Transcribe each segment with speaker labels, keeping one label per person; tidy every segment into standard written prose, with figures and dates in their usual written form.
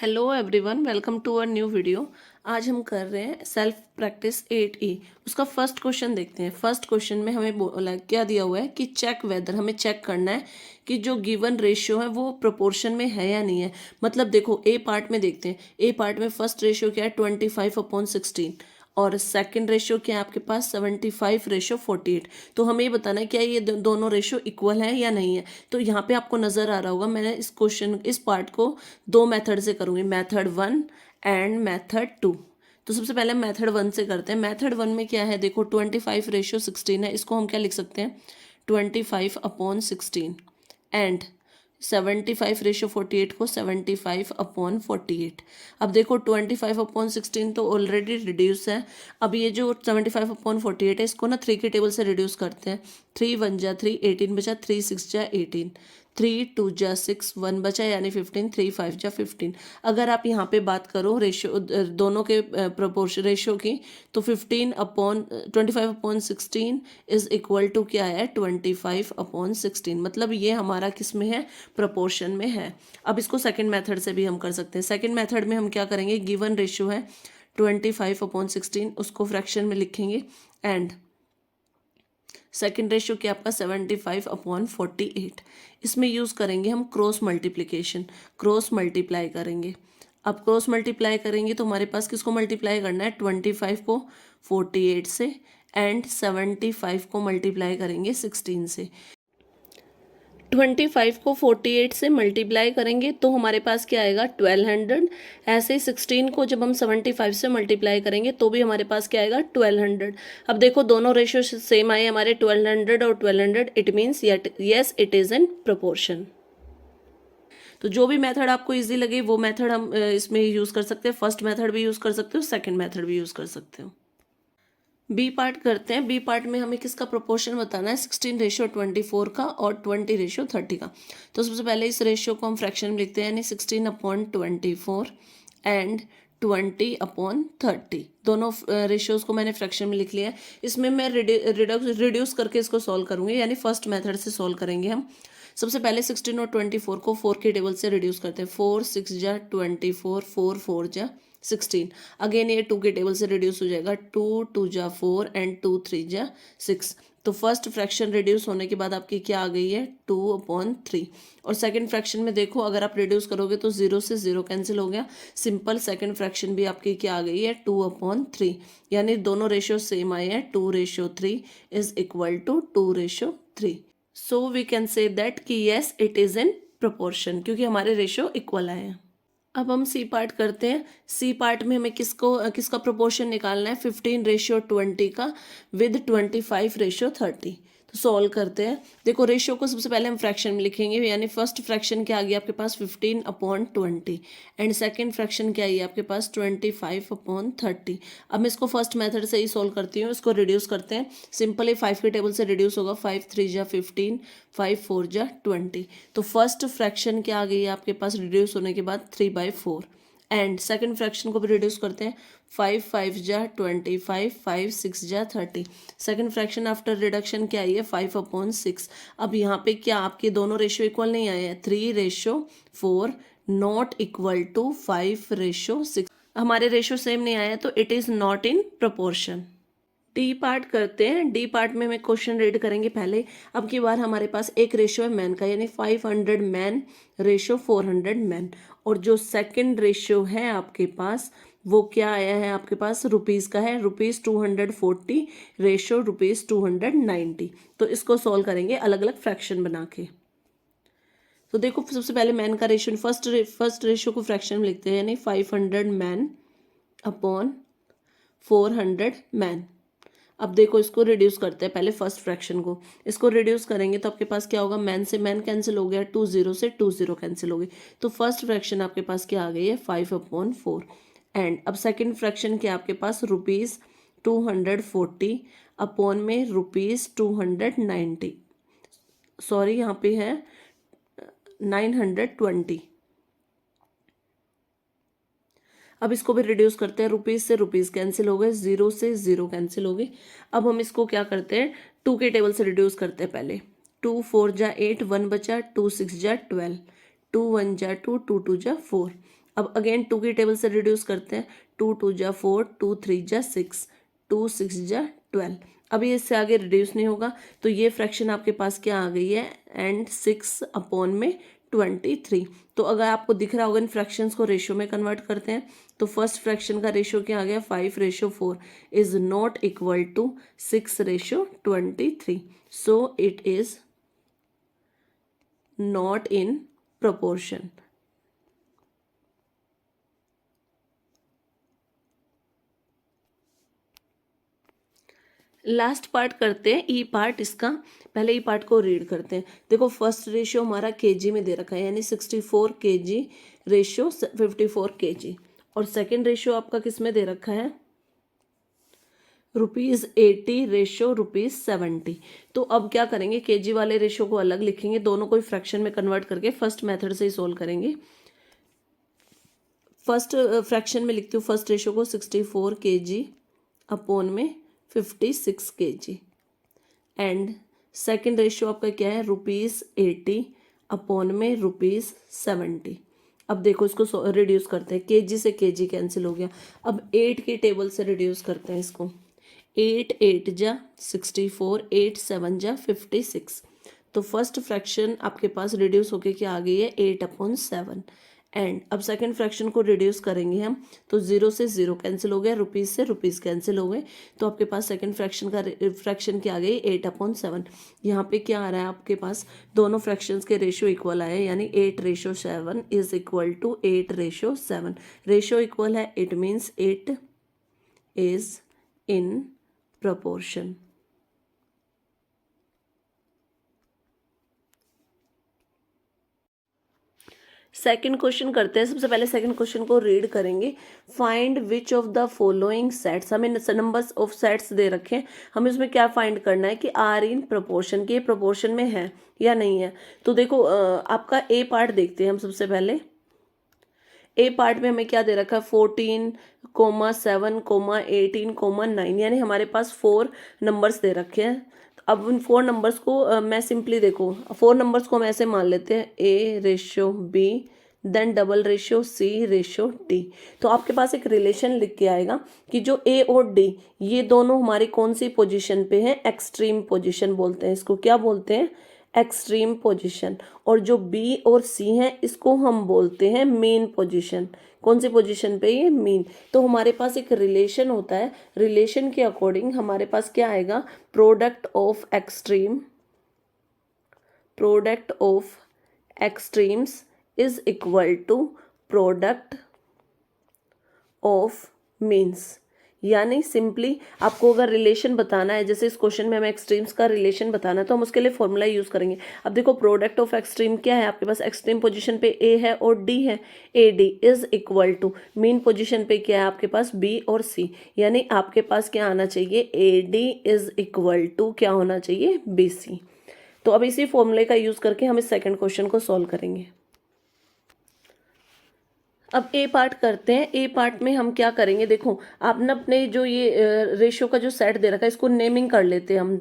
Speaker 1: Hello everyone, welcome to our new video. आज हम कर रहे हैं सेल्फ प्रैक्टिस 8E। उसका फर्स्ट क्वेश्चन देखते हैं। फर्स्ट क्वेश्चन में हमें बोला क्या दिया हुआ है कि चेक वेदर, हमें चेक करना है कि जो गिवन रेशियो है वो प्रोपोर्शन में है या नहीं है। मतलब देखो, ए पार्ट में देखते हैं। ए पार्ट में फर्स्ट रेशियो क्या है 25/16 और सेकंड रेशियो क्या है आपके पास 75/48। तो हमें ये बताना है क्या ये दोनों रेशियो इक्वल है या नहीं है। तो यहाँ पे आपको नज़र आ रहा होगा, मैंने इस क्वेश्चन इस पार्ट को दो मेथड से करूँगी, मेथड 1 एंड मेथड 2। तो सबसे पहले मेथड 1 से करते हैं। मेथड 1 में क्या है, देखो 25/16 है, इसको हम क्या लिख सकते हैं 25/16 एंड 75/48 को 75/48। अब देखो 25/16 तो ऑलरेडी रिड्यूस है। अब ये जो 75/48 है इसको ना 3 के टेबल से रिड्यूस करते हैं। 3 1 जा 3, 18 बचा, 3 6 जा 18, 3 2 जा 6, 1 बचा यानी 15, 3 5 जा 15। अगर आप यहाँ पे बात करो रेशियो दोनों के प्रोपोर्शन रेशियो की, तो 25/16 इज इक्वल टू क्या है 25/16। मतलब ये हमारा किस में है, प्रोपोर्शन में है। अब इसको सेकंड मेथड से भी हम कर सकते हैं। सेकंड मेथड में हम क्या करेंगे, गिवन रेशियो है 25/16, उसको फ्रैक्शन में लिखेंगे एंड सेकेंड रेशियो क्या आपका 75/48। इसमें यूज़ करेंगे हम क्रॉस मल्टीप्लिकेशन, क्रॉस मल्टीप्लाई करेंगे। अब क्रॉस मल्टीप्लाई करेंगे तो हमारे पास किसको मल्टीप्लाई करना है 25 को 48 से एंड 75 को मल्टीप्लाई करेंगे 16 से। 25 को 48 से मल्टीप्लाई करेंगे तो हमारे पास क्या आएगा 1200। ऐसे ही 16 को जब हम 75 से मल्टीप्लाई करेंगे तो भी हमारे पास क्या आएगा 1200। अब देखो दोनों रेशियो सेम आए हमारे 1200 और 1200, it means yes it is in proportion. तो जो भी मेथड आपको इजी लगे वो मेथड हम इसमें यूज़ कर सकते हैं। फर्स्ट मेथड भी यूज़ कर सकते हो, सेकेंड मेथड भी यूज़ कर सकते हो। बी पार्ट करते हैं। बी पार्ट में हमें किसका प्रोपोर्शन बताना है 16/24 का और 20/30 का। तो सबसे पहले इस रेशियो को हम फ्रैक्शन में लिखते हैं, यानी 16/24 एंड 20/30। दोनों रेशियोज को मैंने फ्रैक्शन में लिख लिया है। इसमें मैं रिड्यूस करके इसको सॉल्व करूँगी, यानी फर्स्ट मेथड से सॉल्व करेंगे हम। सबसे पहले 16 और 24 को 4 के टेबल से रिड्यूस करते हैं। 4 6 जा 24, 4 4 जा 16। अगेन ये 2 के टेबल से रिड्यूस हो जाएगा। 2 2 जा 4 एंड 2 3 जा 6। तो फर्स्ट फ्रैक्शन रिड्यूस होने के बाद आपकी क्या आ गई है 2/3। और सेकंड फ्रैक्शन में देखो, अगर आप रिड्यूस करोगे तो 0 से 0 कैंसिल हो गया। सिंपल सेकंड फ्रैक्शन भी आपकी क्या आ गई है 2/3। यानी दोनों रेशियो सेम आए हैं। 2/3 is equal to 2/3। So we can say that कि yes it is in proportion, क्योंकि हमारे रेशियो इक्वल आए हैं। अब हम सी पार्ट करते हैं। सी पार्ट में हमें किसका प्रोपोर्शन निकालना है 15/20 का विद 25/30। तो सॉल्व करते हैं। देखो रेशियो को सबसे पहले हम फ्रैक्शन में लिखेंगे, यानी फर्स्ट फ्रैक्शन क्या आ गया आपके पास 15/20 एंड सेकंड फ्रैक्शन क्या आई आपके पास 25/30। अब मैं इसको फर्स्ट मेथड से ही सॉल्व करती हूँ। इसको रिड्यूस करते हैं। सिंपली 5 के टेबल से रिड्यूस होगा। 5 3 जा 15, 5 4 जा 20। तो फर्स्ट फ्रैक्शन क्या आ गई है आपके पास रिड्यूस होने के बाद 3/4 एंड सेकंड फ्रैक्शन को भी रिड्यूस करते हैं। 5 5 जा 25, 5 6 जा 30। सेकंड फ्रैक्शन आफ्टर रिडक्शन क्या आई है 5/6। अब यहाँ पे क्या आपके दोनों रेशियो इक्वल नहीं आए हैं। 3/4 नॉट इक्वल टू 5/6। हमारे रेशियो सेम नहीं आया तो it is not in proportion. D part करते हैं। डी पार्ट में हम क्वेश्चन रीड करेंगे पहले। अब की बार हमारे पास एक रेशियो है मैन का, यानी 500 मैन रेशियो 400 मैन। और जो सेकंड रेशियो है आपके पास वो क्या आया है आपके पास रुपीज़ का है, ₹240 रेशियो ₹290। तो इसको सॉल्व करेंगे अलग अलग फ्रैक्शन बना के। तो देखो सबसे पहले मैन का रेशियो, फर्स्ट रेशियो को फ्रैक्शन में लिखते हैं, यानी 500 मैन अपॉन 400 मैन। अब देखो इसको रिड्यूस करते हैं पहले फर्स्ट फ्रैक्शन को। इसको रिड्यूस करेंगे तो आपके पास क्या होगा, मैन से मैन कैंसिल हो गया, 2 0 से 2 0 कैंसिल हो गई। तो फर्स्ट फ्रैक्शन आपके पास क्या आ गई है 5/4 एंड अब सेकंड फ्रैक्शन क्या आपके पास ₹240 अपॉन में ₹290। सॉरी यहाँ पे है 920। अब इसको भी रिड्यूस करते हैं। रुपीज़ से रुपीज़ कैंसिल हो गए, 0 से 0 कैंसिल हो गई। अब हम इसको क्या करते हैं 2 के टेबल से रिड्यूस करते हैं पहले। 2 4 जा 8, 1 बचा, 2 6 जा 12, 2 1 जा 2, 2 2 जा 4। अब अगेन 2 की टेबल से रिड्यूस करते हैं, 2 2 जा 4, 2 3 जा 6, 2 6 जा 12। अब ये इससे आगे रिड्यूस नहीं होगा, तो ये फ्रैक्शन आपके पास क्या आ गई है, एंड 6 अपॉन में 23। तो अगर आपको दिख रहा होगा इन फ्रैक्शंस को रेशियो में कन्वर्ट करते हैं, तो फर्स्ट फ्रैक्शन का रेशियो क्या आ गया, 5:4 is not equal to 6:23। So it is not in proportion। Last part करते हैं, ई पार्ट इसका। पहले ई पार्ट को रीड करते हैं। देखो फर्स्ट रेशियो हमारा केजी में दे रखा है, यानी 64 kg रेशियो 54 kg, और सेकंड रेशियो आपका किस में दे रखा है, ₹80 रेशियो ₹70। तो अब क्या करेंगे, केजी वाले रेशियो को अलग लिखेंगे, दोनों को फ्रैक्शन में कन्वर्ट करके फर्स्ट मेथड से ही सोल्व करेंगे। फर्स्ट फ्रैक्शन में लिखती हूँ फर्स्ट रेशियो को, 64 kg अपॉन में 56 kg, एंड सेकेंड रेशियो आपका क्या है, ₹80 अपॉन में ₹70। अब देखो इसको रिड्यूस करते हैं, केजी से केजी कैंसिल हो गया। अब 8 की टेबल से रिड्यूस करते हैं इसको, 8 8 जा 64, 8 7 जा 56। तो फर्स्ट फ्रैक्शन आपके पास रिड्यूस होके क्या आ गई है, 8/7। एंड अब सेकंड फ्रैक्शन को रिड्यूस करेंगे हम, तो 0 से 0 कैंसिल हो गया, रुपीज़ से रुपीज़ कैंसिल हो गए, तो आपके पास सेकंड फ्रैक्शन का फ्रैक्शन क्या आ गई, 8/7। यहाँ पे क्या आ रहा है आपके पास, दोनों फ्रैक्शंस के रेशियो इक्वल आए, यानी 8:7 is equal to 8:7। Ratio equal है, it means 8 is in proportion। Second question करते हैं। सबसे पहले सेकंड क्वेश्चन को रीड करेंगे। Find which of the following sets, हमें नंबर्स ऑफ सेट्स दे रखे हैं, हमें उसमें क्या फाइंड करना है कि आर इन प्रोपोर्शन, कि ये प्रोपोर्शन में है या नहीं है। तो देखो आपका ए पार्ट देखते हैं हम सबसे पहले। ए पार्ट में हमें क्या दे रखा है, 14, 7, 18, 9, यानी हमारे पास 4 नंबर्स दे रखे हैं। अब उन 4 नंबर्स को मैं सिंपली देखो 4 नंबर्स को हम ऐसे मान लेते हैं, A:B, then double ratio C:D। तो आपके पास एक रिलेशन लिख के आएगा कि जो A और D ये दोनों हमारी कौन सी पोजीशन पे हैं, एक्सट्रीम पोजीशन बोलते हैं इसको, क्या बोलते हैं, एक्सट्रीम पोजीशन। और जो बी और सी हैं इसको हम बोलते हैं मीन पोजीशन। कौन सी पोजीशन पे, ये मीन। तो हमारे पास एक रिलेशन होता है, रिलेशन के अकॉर्डिंग हमारे पास क्या आएगा, product of extremes is equal to product of means. यानी सिंपली आपको अगर रिलेशन बताना है, जैसे इस क्वेश्चन में हमें एक्सट्रीम्स का रिलेशन बताना है, तो हम उसके लिए फॉर्मूला यूज़ करेंगे। अब देखो प्रोडक्ट ऑफ एक्सट्रीम क्या है, आपके पास एक्सट्रीम पोजीशन पे ए है और डी है, A D is equal to mean position पे क्या है आपके पास, बी और सी, यानी आपके पास क्या आना चाहिए, A D is equal to क्या होना चाहिए, बी सी। तो अब इसी फॉर्मूले का यूज़ करके हम इस सेकेंड क्वेश्चन को सॉल्व करेंगे। अब ए पार्ट करते हैं। ए पार्ट में हम क्या करेंगे, देखो आपने अपने जो ये रेशियो का जो सेट दे रखा है इसको नेमिंग कर लेते हैं हम।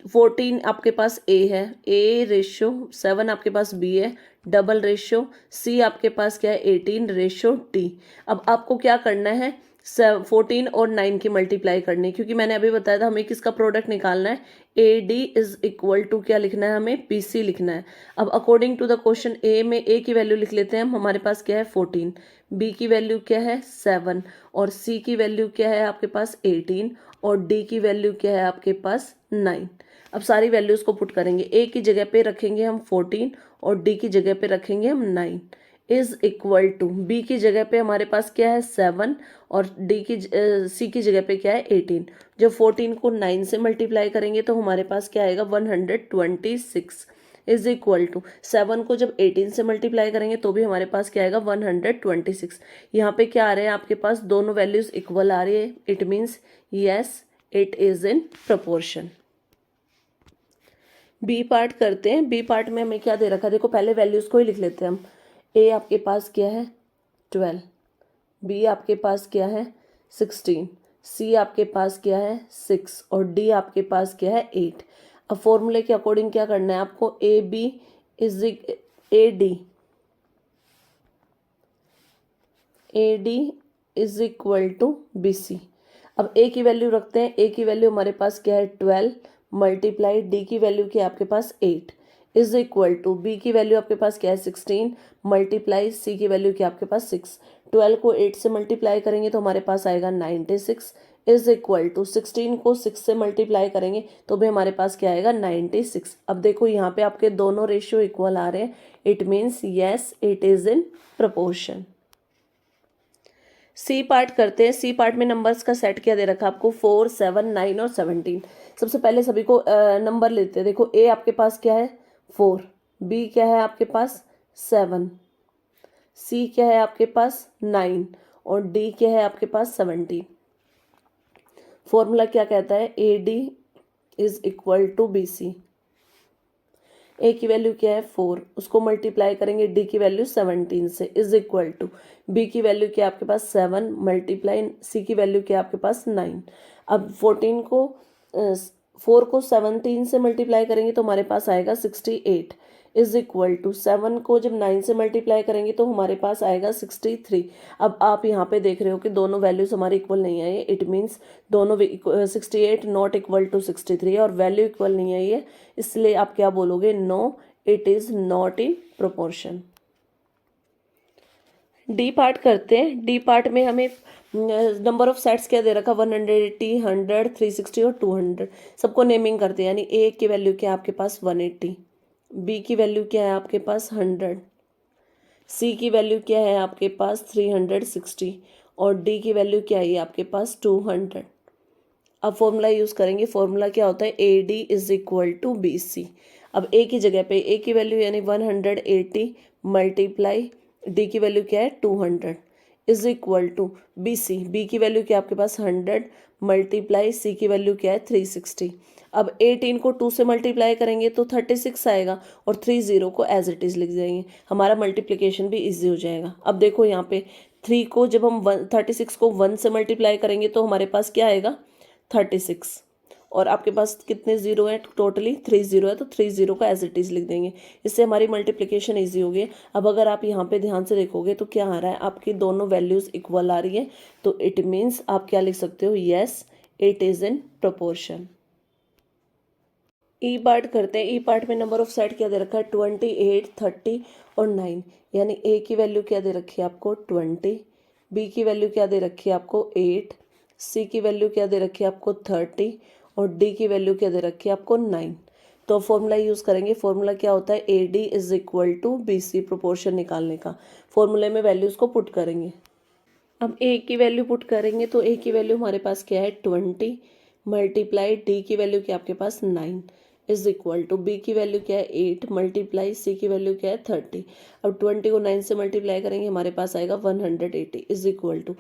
Speaker 1: 14 आपके पास ए है, A:7 आपके पास बी है, डबल रेशियो सी आपके पास क्या है, 18:D। अब आपको क्या करना है, 14 और 9 की मल्टीप्लाई करनी है, क्योंकि मैंने अभी बताया था हमें किसका प्रोडक्ट निकालना है, AD इज इक्वल टू क्या लिखना है, हमें PC लिखना है। अब अकॉर्डिंग टू द क्वेश्चन ए में ए की वैल्यू लिख लेते हैं हम, हमारे पास क्या है 14, बी की वैल्यू क्या है 7, और सी की वैल्यू क्या है आपके पास 18, और डी की वैल्यू क्या है आपके पास 9। अब सारी वैल्यूज़ को पुट करेंगे, ए की जगह पे रखेंगे हम 14 और डी की जगह पे रखेंगे हम 9 इज इक्वल टू, बी की जगह पे हमारे पास क्या है 7 और डी की सी की जगह पे क्या है 18। जब 14 को 9 से मल्टीप्लाई करेंगे तो हमारे पास क्या आएगा 126 इज इक्वल टू 7 को जब 18 से मल्टीप्लाई करेंगे तो भी हमारे पास क्या आएगा 126। यहाँ पे क्या आ रहे हैं आपके पास, दोनों वैल्यूज इक्वल आ रही है, it means yes it is in proportion. B part करते हैं। बी पार्ट में हमें क्या दे रखा है, देखो पहले वैल्यूज को ही लिख लेते हैं हम। ए आपके पास क्या है 12, बी आपके पास क्या है 16, सी आपके पास क्या है 6 और डी आपके पास क्या है 8। अब फॉर्मूले के अकॉर्डिंग क्या करना है आपको, A D A D is equal to B C. अब ए की वैल्यू रखते हैं, ए की वैल्यू हमारे पास क्या है 12 मल्टीप्लाई डी की वैल्यू क्या है आपके पास 8 इज इक्वल टू बी की वैल्यू आपके पास क्या है 16 मल्टीप्लाई सी की वैल्यू क्या आपके पास 6। 12 को 8 से मल्टीप्लाई करेंगे तो हमारे पास आएगा 96 इज इक्वल टू 16 को 6 से मल्टीप्लाई करेंगे तो भी हमारे पास क्या आएगा 96। अब देखो यहाँ पे आपके दोनों रेशियो इक्वल आ रहे हैं, it means yes it is in proportion. C part करते हैं। सी पार्ट में नंबर्स का सेट क्या दे रखा है आपको 4 7 9 और 17। सबसे पहले सभी को नंबर लेते हैं। देखो ए आपके पास क्या है 4, बी क्या है आपके पास 7, सी क्या है आपके पास 9 और डी क्या है आपके पास 17। फॉर्मूला क्या कहता है A D is equal to B C. A की वैल्यू क्या है 4, उसको मल्टीप्लाई करेंगे डी की वैल्यू 17 से इज इक्वल टू बी की वैल्यू क्या आपके पास 7 मल्टीप्लाई सी की वैल्यू क्या आपके पास 9। अब 14 को 4 को 17 से मल्टीप्लाई करेंगे तो हमारे पास आएगा 68 इज इक्वल टू 7 को जब 9 से मल्टीप्लाई करेंगे तो हमारे पास आएगा 63। अब आप यहाँ पे देख रहे हो कि दोनों वैल्यूज हमारे इक्वल नहीं आई है, इट मीन्स दोनों 68 नॉट इक्वल टू 63 और वैल्यू इक्वल नहीं आई है, इसलिए आप क्या बोलोगे no it is not in proportion. D part करते हैं। डी पार्ट में हमें नंबर ऑफ सेट्स क्या दे रखा 180 100 360 और 200। सबको नेमिंग करते हैं, यानी ए की वैल्यू क्या है आपके पास 180, बी की वैल्यू क्या है आपके पास 100, सी की वैल्यू क्या है आपके पास 360 और डी की वैल्यू क्या है आपके पास 200। अब फॉर्मूला यूज़ करेंगे। फॉर्मूला क्या होता है A D is equal to B C. अब ए की जगह पे ए की वैल्यू यानी 180 मल्टीप्लाई डी की वैल्यू क्या है 200 is equal to B C. B की वैल्यू क्या आपके पास 100 मल्टीप्लाई सी की वैल्यू क्या है 360। अब 18 को 2 से मल्टीप्लाई करेंगे तो 36 आएगा और 30 को एज इट इज़ लिख देंगे, हमारा मल्टीप्लिकेशन भी इजी हो जाएगा। अब देखो यहाँ पे 3 को जब हम 36 को 1 से मल्टीप्लाई करेंगे तो हमारे पास क्या आएगा 36 और आपके पास कितने जीरो हैं टोटली 30 है, तो 30 को एज इट इज़ लिख देंगे। इससे हमारी मल्टीप्लिकेशन इजी हो गई। अब अगर आप यहाँ पे ध्यान से देखोगे तो क्या आ रहा है आपकी दोनों वैल्यूज़ इक्वल आ रही है, तो इट मीन्स आप क्या लिख सकते हो yes it is in proportion. E part करते हैं। ई पार्ट में नंबर ऑफ सेट क्या दे रखा है 28 30 और 9, यानी ए की वैल्यू क्या दे रखी है आपको 20, बी की वैल्यू क्या दे रखी है आपको 8, सी की वैल्यू क्या दे रखी है आपको 30 और डी की वैल्यू क्या दे रखी है आपको 9। तो फॉर्मूला यूज़ करेंगे। फॉर्मूला क्या होता है A D is equal to B C, proportion निकालने का। फॉर्मूले में वैल्यूज़ को पुट करेंगे। अब ए की वैल्यू पुट करेंगे तो ए की वैल्यू हमारे पास क्या है 20 मल्टीप्लाई डी की वैल्यू क्या आपके पास 9 इज इक्वल टू बी की वैल्यू क्या है 8 मल्टीप्लाई सी की वैल्यू क्या है 30। अब 20 को 9 से मल्टीप्लाई करेंगे हमारे पास आएगा 180 इज इक्वल टू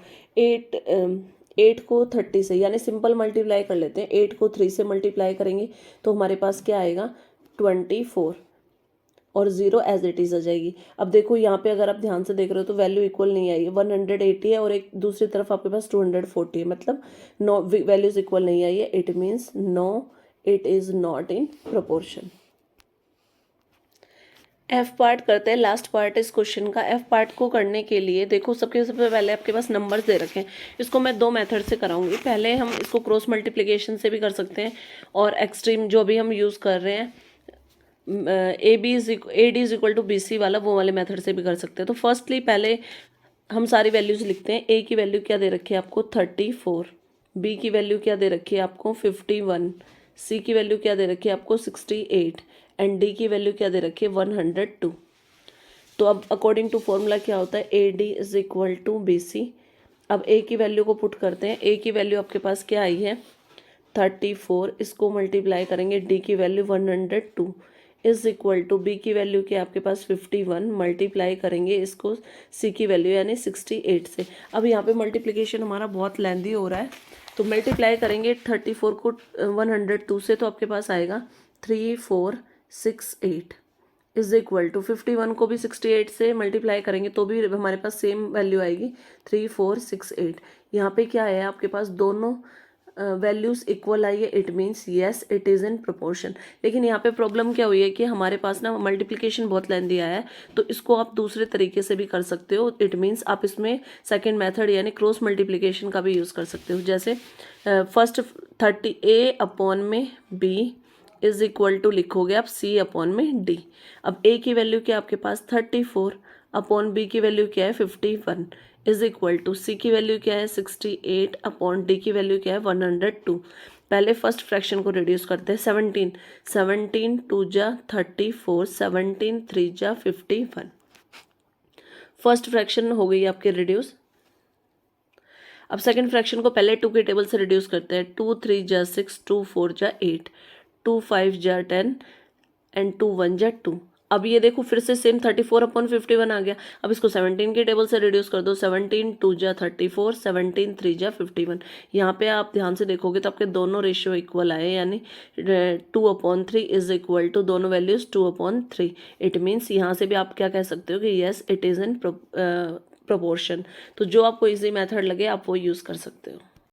Speaker 1: 8 को 30 से, यानी सिंपल मल्टीप्लाई कर लेते हैं। 8 को 3 से मल्टीप्लाई करेंगे तो हमारे पास क्या आएगा 24 और 0 एज इट इज़ आ जाएगी। अब देखो यहाँ पे अगर आप ध्यान से देख रहे हो तो वैल्यू इक्वल नहीं आई है, 180 है और एक दूसरी तरफ आपके पास 240 है, मतलब नो वैल्यूज इक्वल नहीं आई है, it means no it is not in proportion. F part करते हैं। लास्ट पार्ट इस क्वेश्चन का। एफ पार्ट को करने के लिए देखो सबसे पहले आपके पास नंबर्स दे रखे हैं, इसको मैं दो मेथड से कराऊंगी। पहले हम इसको क्रॉस मल्टीप्लिकेशन से भी कर सकते हैं और एक्सट्रीम जो भी हम यूज़ कर रहे हैं A D is equal to B C वाला, वो वाले मेथड से भी कर सकते हैं। तो फर्स्टली पहले हम सारी वैल्यूज लिखते हैं। ए की वैल्यू क्या दे रखी है आपको 34, बी की वैल्यू क्या दे रखी है आपको 51, सी की वैल्यू क्या दे रखी है आपको 68 एंड डी की वैल्यू क्या दे रखी है 102। तो अब अकॉर्डिंग टू फॉर्मूला क्या होता है A D is equal to B C. अब ए की वैल्यू को पुट करते हैं। ए की वैल्यू आपके पास क्या आई है 34, इसको मल्टीप्लाई करेंगे डी की value 102 is equal to B की वैल्यू क्या आपके पास 51 मल्टीप्लाई करेंगे इसको सी की वैल्यू यानी 68 से। अब यहाँ पे मल्टीप्लिकेशन हमारा बहुत लेंदी हो रहा है, तो मल्टीप्लाई करेंगे 34 को 102 से, तो आपके पास आएगा 3468 इज इक्वल टू 51 को भी 68 से मल्टीप्लाई करेंगे तो भी हमारे पास सेम वैल्यू आएगी 3468। यहाँ पे क्या है आपके पास दोनों वैल्यूज़ इक्वल आई है, it means yes it is in proportion. लेकिन यहाँ पे प्रॉब्लम क्या हुई है कि हमारे पास ना मल्टीप्लिकेशन बहुत लेंदी आया है, तो इसको आप दूसरे तरीके से भी कर सकते हो। इट मीन्स आप इसमें सेकंड मेथड यानी क्रॉस मल्टीप्लिकेशन का भी यूज़ कर सकते हो। जैसे फर्स्ट 30A में B इज इक्वल टू लिखोगे आप C में D। अब A की वैल्यू क्या है आपके पास 34, B की वैल्यू क्या है 51, इज इक्वल टू C की वैल्यू क्या है 68, D की वैल्यू क्या है 102। पहले फर्स्ट फ्रैक्शन को रिड्यूस करते हैं। 17 2 जा 34, 17 3 जा 51। फर्स्ट फ्रैक्शन हो गई आपके रिड्यूस। अब सेकंड फ्रैक्शन को पहले 2 के टेबल से रिड्यूस करते हैं। 2 3 जा 6, 2 4 जा 8, 2 5 जा 10 एंड 2 1 जा 2। अब ये देखो फिर से सेम 34/51 आ गया। अब इसको 17 के टेबल से रिड्यूस कर दो। 17 2 जा 34, 17 3 जा 51। यहाँ पे आप ध्यान से देखोगे तो आपके दोनों रेशियो इक्वल आए, यानी 2/3 इज इक्वल टू दोनों वैल्यूज 2/3। इट मीन्स यहाँ से भी आप क्या कह सकते हो कि yes it is in proportion. तो जो आपको इजी मेथड लगे आप वो यूज़ कर सकते हो।